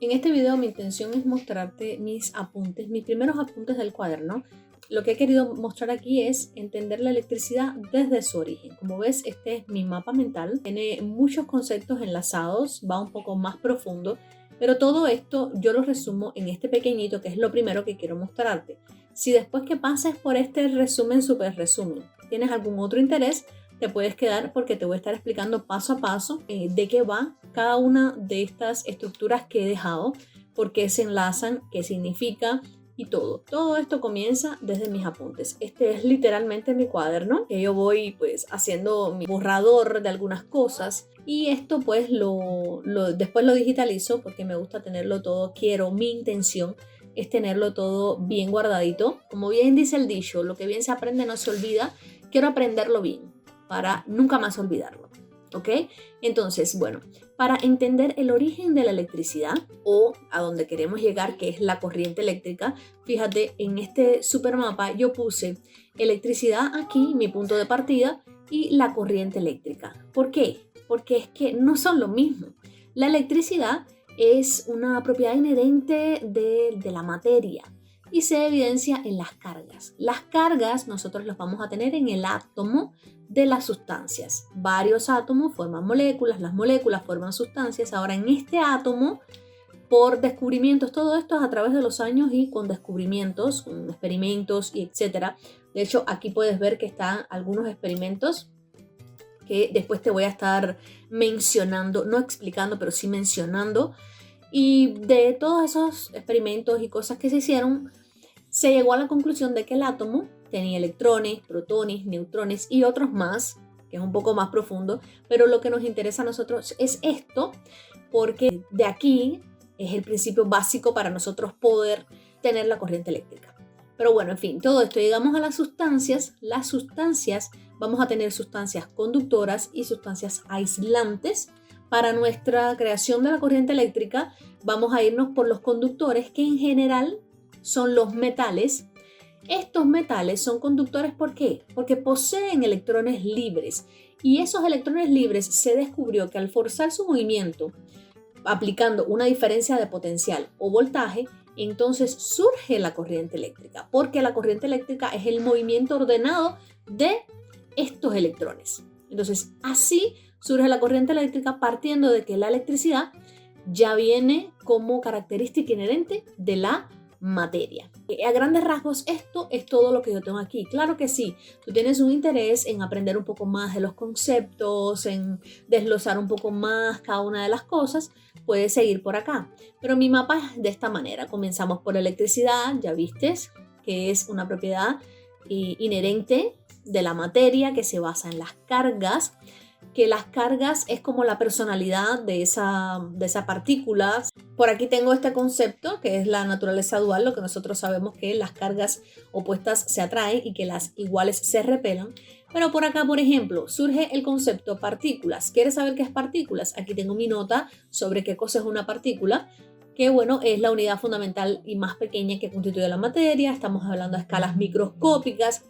En este video mi intención es mostrarte mis apuntes, mis primeros apuntes del cuaderno. Lo que he querido mostrar aquí es entender la electricidad desde su origen. Como ves, este es mi mapa mental. Tiene muchos conceptos enlazados, va un poco más profundo, pero todo esto yo lo resumo en este pequeñito que es lo primero que quiero mostrarte. Si después que pases por este resumen, super resumen, tienes algún otro interés, te puedes quedar porque te voy a estar explicando paso a paso de qué va cada una de estas estructuras que he dejado, por qué se enlazan, qué significa y todo. Todo esto comienza desde mis apuntes. Este es literalmente mi cuaderno, que yo voy pues haciendo mi borrador de algunas cosas y esto pues después lo digitalizo porque me gusta tenerlo todo, mi intención es tenerlo todo bien guardadito. Como bien dice el dicho, lo que bien se aprende no se olvida. Quiero aprenderlo bien para nunca más olvidarlo, ¿ok? Entonces, bueno, para entender el origen de la electricidad o a donde queremos llegar, que es la corriente eléctrica, fíjate, en este supermapa yo puse electricidad aquí, mi punto de partida, y la corriente eléctrica. ¿Por qué? Porque es que no son lo mismo. La electricidad es una propiedad inherente de la materia y se evidencia en las cargas. Las cargas nosotros las vamos a tener en el átomo de las sustancias. Varios átomos forman moléculas, las moléculas forman sustancias. Ahora en este átomo, por descubrimientos, todo esto es a través de los años y con descubrimientos, con experimentos y etcétera. De hecho, aquí puedes ver que están algunos experimentos que después te voy a estar mencionando, no explicando, pero sí mencionando. Y de todos esos experimentos y cosas que se hicieron, se llegó a la conclusión de que el átomo tenía electrones, protones, neutrones y otros más, que es un poco más profundo, pero lo que nos interesa a nosotros es esto, porque de aquí es el principio básico para nosotros poder tener la corriente eléctrica. Pero bueno, en fin, todo esto, llegamos a las sustancias. Las sustancias, vamos a tener sustancias conductoras y sustancias aislantes. Para nuestra creación de la corriente eléctrica, vamos a irnos por los conductores, que en general son los metales. Estos metales son conductores, ¿por qué? Porque poseen electrones libres y esos electrones libres se descubrió que al forzar su movimiento aplicando una diferencia de potencial o voltaje, entonces surge la corriente eléctrica, porque la corriente eléctrica es el movimiento ordenado de estos electrones. Entonces así surge la corriente eléctrica partiendo de que la electricidad ya viene como característica inherente de la materia. A grandes rasgos, esto es todo lo que yo tengo aquí. Claro que sí, tú tienes un interés en aprender un poco más de los conceptos, en desglosar un poco más cada una de las cosas, puedes seguir por acá. Pero mi mapa es de esta manera. Comenzamos por electricidad, ya viste que es una propiedad inherente de la materia que se basa en las cargas, que las cargas es como la personalidad de esa partícula. Por aquí tengo este concepto que es la naturaleza dual, lo que nosotros sabemos que las cargas opuestas se atraen y que las iguales se repelan. Pero por acá, por ejemplo, surge el concepto partículas. ¿Quieres saber qué es partículas? Aquí tengo mi nota sobre qué cosa es una partícula, que bueno, es la unidad fundamental y más pequeña que constituye la materia. Estamos hablando a escalas microscópicas.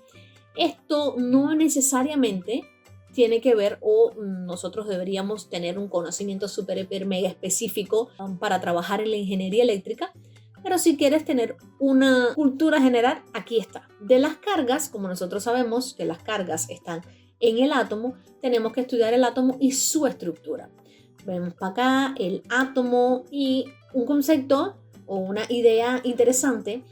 Esto no necesariamente tiene que ver o nosotros deberíamos tener un conocimiento súper, hiper, mega específico para trabajar en la ingeniería eléctrica, pero si quieres tener una cultura general, aquí está. De las cargas, como nosotros sabemos que las cargas están en el átomo, tenemos que estudiar el átomo y su estructura. Vemos para acá el átomo y un concepto o una idea interesante,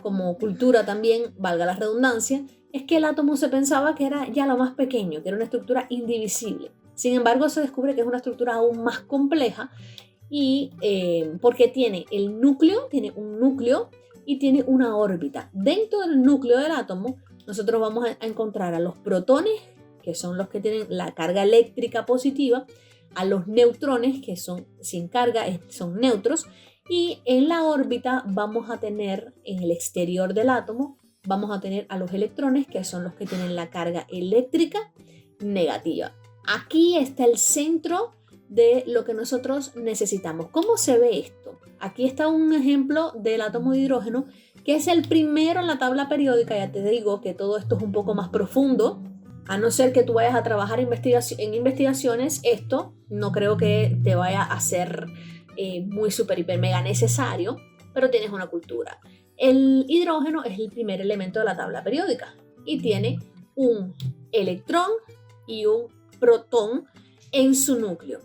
como cultura también, valga la redundancia, es que el átomo se pensaba que era ya lo más pequeño, que era una estructura indivisible. Sin embargo, se descubre que es una estructura aún más compleja y porque tiene un núcleo y tiene una órbita. Dentro del núcleo del átomo, nosotros vamos a encontrar a los protones, que son los que tienen la carga eléctrica positiva, a los neutrones, que son sin carga, son neutros, y en la órbita vamos a tener, en el exterior del átomo, vamos a tener a los electrones, que son los que tienen la carga eléctrica negativa. Aquí está el centro de lo que nosotros necesitamos. ¿Cómo se ve esto? Aquí está un ejemplo del átomo de hidrógeno, que es el primero en la tabla periódica. Ya te digo que todo esto es un poco más profundo. A no ser que tú vayas a trabajar en investigaciones, esto no creo que te vaya a ser muy super, hiper, mega necesario, pero tienes una cultura. El hidrógeno es el primer elemento de la tabla periódica y tiene un electrón y un protón en su núcleo.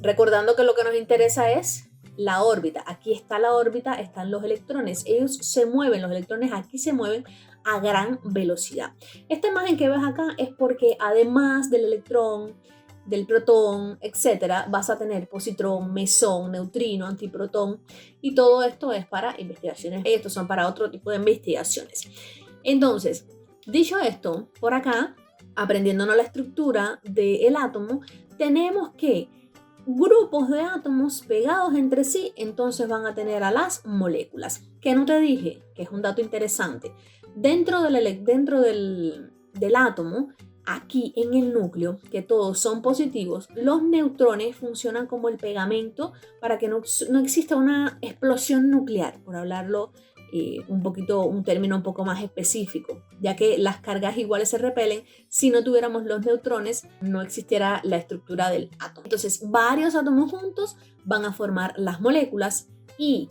Recordando que lo que nos interesa es la órbita. Aquí está la órbita, están los electrones. Ellos se mueven, los electrones aquí se mueven a gran velocidad. Esta imagen que ves acá es porque además del electrón, del protón, etcétera, vas a tener positrón, mesón, neutrino, antiprotón, y todo esto es para investigaciones. Estos son para otro tipo de investigaciones. Entonces, dicho esto, por acá, aprendiéndonos la estructura del átomo, tenemos que grupos de átomos pegados entre sí, entonces van a tener a las moléculas. ¿Qué no te dije? Que es un dato interesante. Dentro del átomo, aquí en el núcleo, que todos son positivos, los neutrones funcionan como el pegamento para que no exista una explosión nuclear, por hablarlo un término un poco más específico, ya que las cargas iguales se repelen. Si no tuviéramos los neutrones, no existiera la estructura del átomo. Entonces, varios átomos juntos van a formar las moléculas y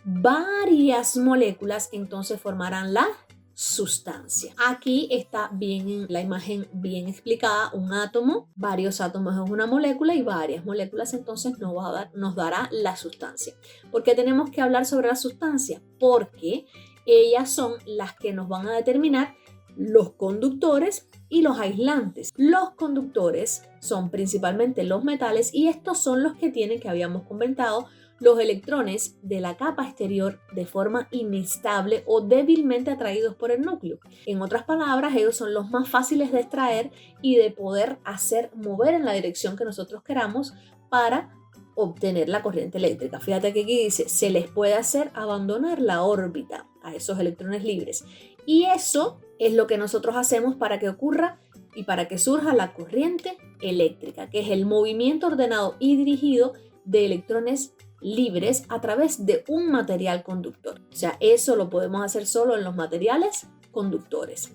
varias moléculas entonces formarán la sustancia. Aquí está bien la imagen bien explicada. Un átomo, varios átomos es una molécula y varias moléculas entonces nos dará la sustancia. ¿Por qué tenemos que hablar sobre la sustancia? Porque ellas son las que nos van a determinar los conductores y los aislantes. Los conductores son principalmente los metales y estos son los que tienen, que habíamos comentado, los electrones de la capa exterior de forma inestable o débilmente atraídos por el núcleo. En otras palabras, ellos son los más fáciles de extraer y de poder hacer mover en la dirección que nosotros queramos para obtener la corriente eléctrica. Fíjate que aquí dice, se les puede hacer abandonar la órbita a esos electrones libres. Y eso es lo que nosotros hacemos para que ocurra y para que surja la corriente eléctrica, que es el movimiento ordenado y dirigido de electrones libres a través de un material conductor. O sea, eso lo podemos hacer solo en los materiales conductores.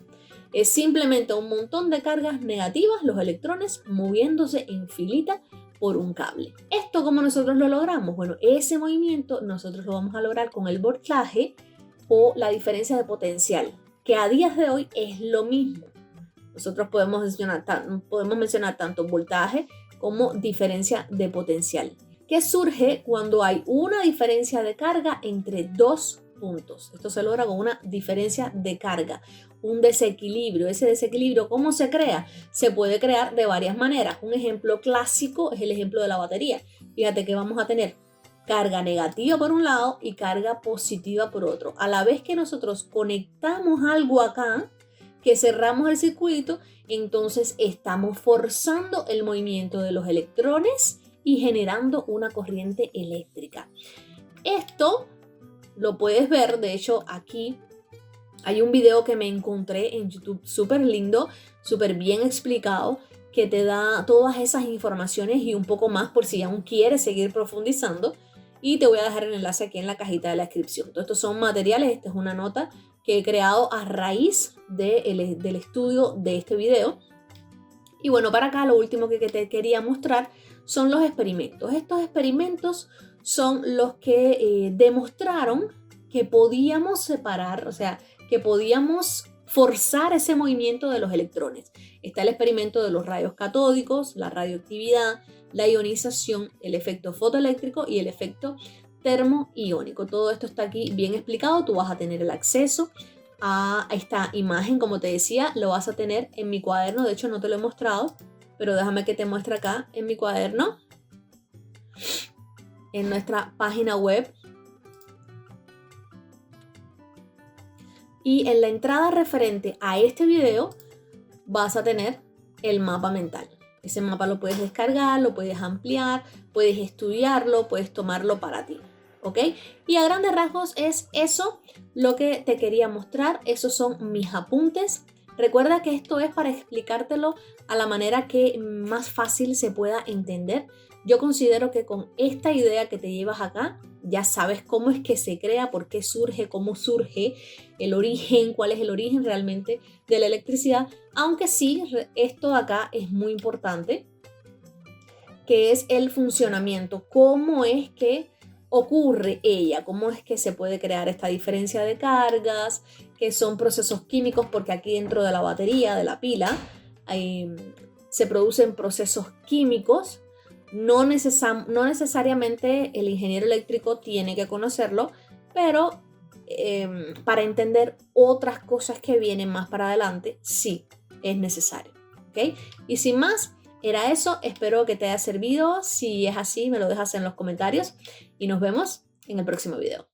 Es simplemente un montón de cargas negativas, los electrones moviéndose en filita por un cable. ¿Esto cómo nosotros lo logramos? Bueno, ese movimiento nosotros lo vamos a lograr con el voltaje o la diferencia de potencial, que a días de hoy es lo mismo. Nosotros podemos mencionar tanto voltaje como diferencia de potencial, que surge cuando hay una diferencia de carga entre dos puntos. Esto se logra con una diferencia de carga, un desequilibrio. Ese desequilibrio, ¿cómo se crea? Se puede crear de varias maneras. Un ejemplo clásico es el ejemplo de la batería. Fíjate que vamos a tener carga negativa por un lado y carga positiva por otro. A la vez que nosotros conectamos algo acá, que cerramos el circuito, entonces estamos forzando el movimiento de los electrones y generando una corriente eléctrica. Esto lo puedes ver, de hecho aquí hay un video que me encontré en YouTube súper lindo, súper bien explicado, que te da todas esas informaciones y un poco más por si aún quieres seguir profundizando, y te voy a dejar el enlace aquí en la cajita de la descripción. Todos estos son materiales, esta es una nota que he creado a raíz del estudio de este video. Y bueno, para acá lo último que te quería mostrar son los experimentos. Estos experimentos son los que demostraron que podíamos separar, o sea, que podíamos forzar ese movimiento de los electrones. Está el experimento de los rayos catódicos, la radioactividad, la ionización, el efecto fotoeléctrico y el efecto termoiónico. Todo esto está aquí bien explicado. Tú vas a tener el acceso a esta imagen, como te decía, lo vas a tener en mi cuaderno. De hecho, no te lo he mostrado, pero déjame que te muestre acá en mi cuaderno, en nuestra página web. Y en la entrada referente a este video vas a tener el mapa mental. Ese mapa lo puedes descargar, lo puedes ampliar, puedes estudiarlo, puedes tomarlo para ti, ¿ok? Y a grandes rasgos es eso lo que te quería mostrar. Esos son mis apuntes. Recuerda que esto es para explicártelo a la manera que más fácil se pueda entender. Yo considero que con esta idea que te llevas acá, ya sabes cómo es que se crea, por qué surge, cómo surge, el origen, cuál es el origen realmente de la electricidad. Aunque sí, esto de acá es muy importante, que es el funcionamiento, cómo es que ocurre ella, cómo es que se puede crear esta diferencia de cargas, que son procesos químicos, porque aquí dentro de la batería, de la pila, se producen procesos químicos. No necesariamente el ingeniero eléctrico tiene que conocerlo, pero para entender otras cosas que vienen más para adelante, sí es necesario. ¿Okay? Y sin más, era eso. Espero que te haya servido. Si es así, me lo dejas en los comentarios y nos vemos en el próximo video.